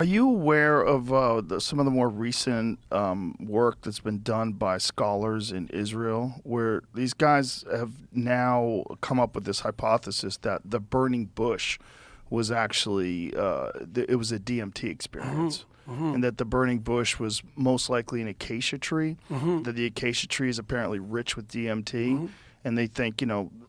Are you aware of some of the more recent work that's been done by scholars in Israel, where these guys have now come up with this hypothesis that the burning bush was actually it was a DMT experience, and that the burning bush was most likely an acacia tree, that the acacia tree is apparently rich with DMT, and they think,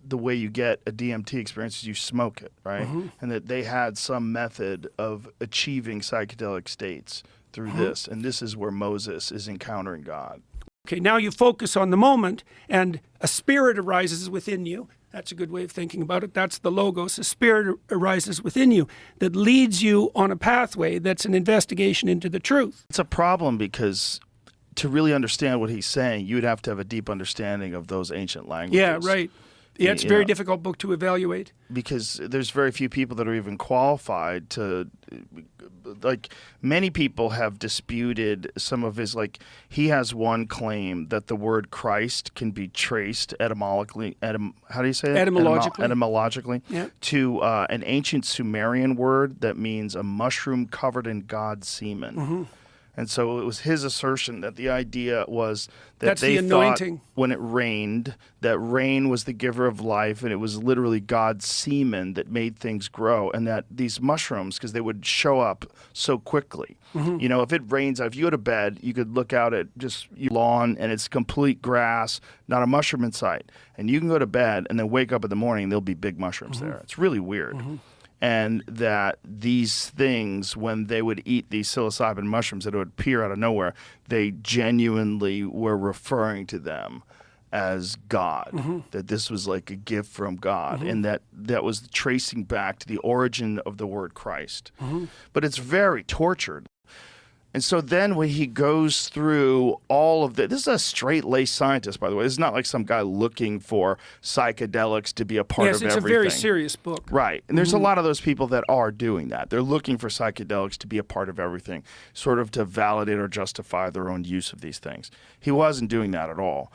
the way you get a DMT experience is you smoke it, right? And that they had some method of achieving psychedelic states through this, and this is where Moses is encountering God. Okay, now you focus on the moment, and a spirit arises within you. That's a good way of thinking about it. That's the logos. A spirit arises within you that leads you on a pathway that's an investigation into the truth. It's a problem because to really understand what he's saying, you would have to have a deep understanding of those ancient languages. Yeah, right. Yeah, it's a very difficult book to evaluate. Because there's very few people that are even qualified to, many people have disputed some of his, he has one claim that the word Christ can be traced etymologically, how do you say it? Etymologically. Yeah. To an ancient Sumerian word that means a mushroom covered in God's semen. And so it was his assertion that the idea was that that's they the anointing. thought when it rained, that rain was the giver of life, and it was literally God's semen that made things grow, and that these mushrooms, because they would show up so quickly. If it rains, if you go to bed, you could look out at just your lawn, and it's complete grass, not a mushroom in sight. And you can go to bed and then wake up in the morning, and there'll be big mushrooms there. It's really weird. And that these things, when they would eat these psilocybin mushrooms that would appear out of nowhere, they genuinely were referring to them as God, that this was like a gift from God, and that was tracing back to the origin of the word Christ. But it's very tortured. And so then when he goes through all of this is a straight-laced scientist, by the way. This is not like some guy looking for psychedelics to be a part of everything. Yes, it's a very serious book. Right. And there's a lot of those people that are doing that. They're looking for psychedelics to be a part of everything, sort of to validate or justify their own use of these things. He wasn't doing that at all.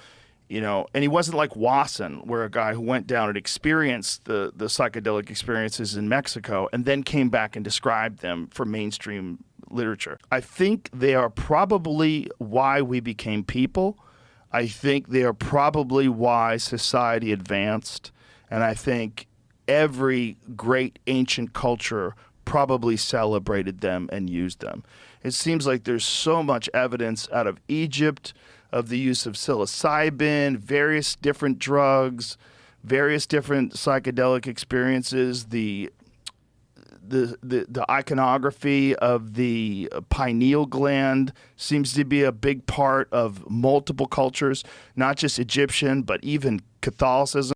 And he wasn't like Wasson, where a guy who went down and experienced the psychedelic experiences in Mexico and then came back and described them for mainstream literature. I think they are probably why we became people. I think they are probably why society advanced. And I think every great ancient culture probably celebrated them and used them. It seems like there's so much evidence out of Egypt of the use of psilocybin, various different drugs, various different psychedelic experiences, the iconography of the pineal gland seems to be a big part of multiple cultures, not just Egyptian, but even Catholicism.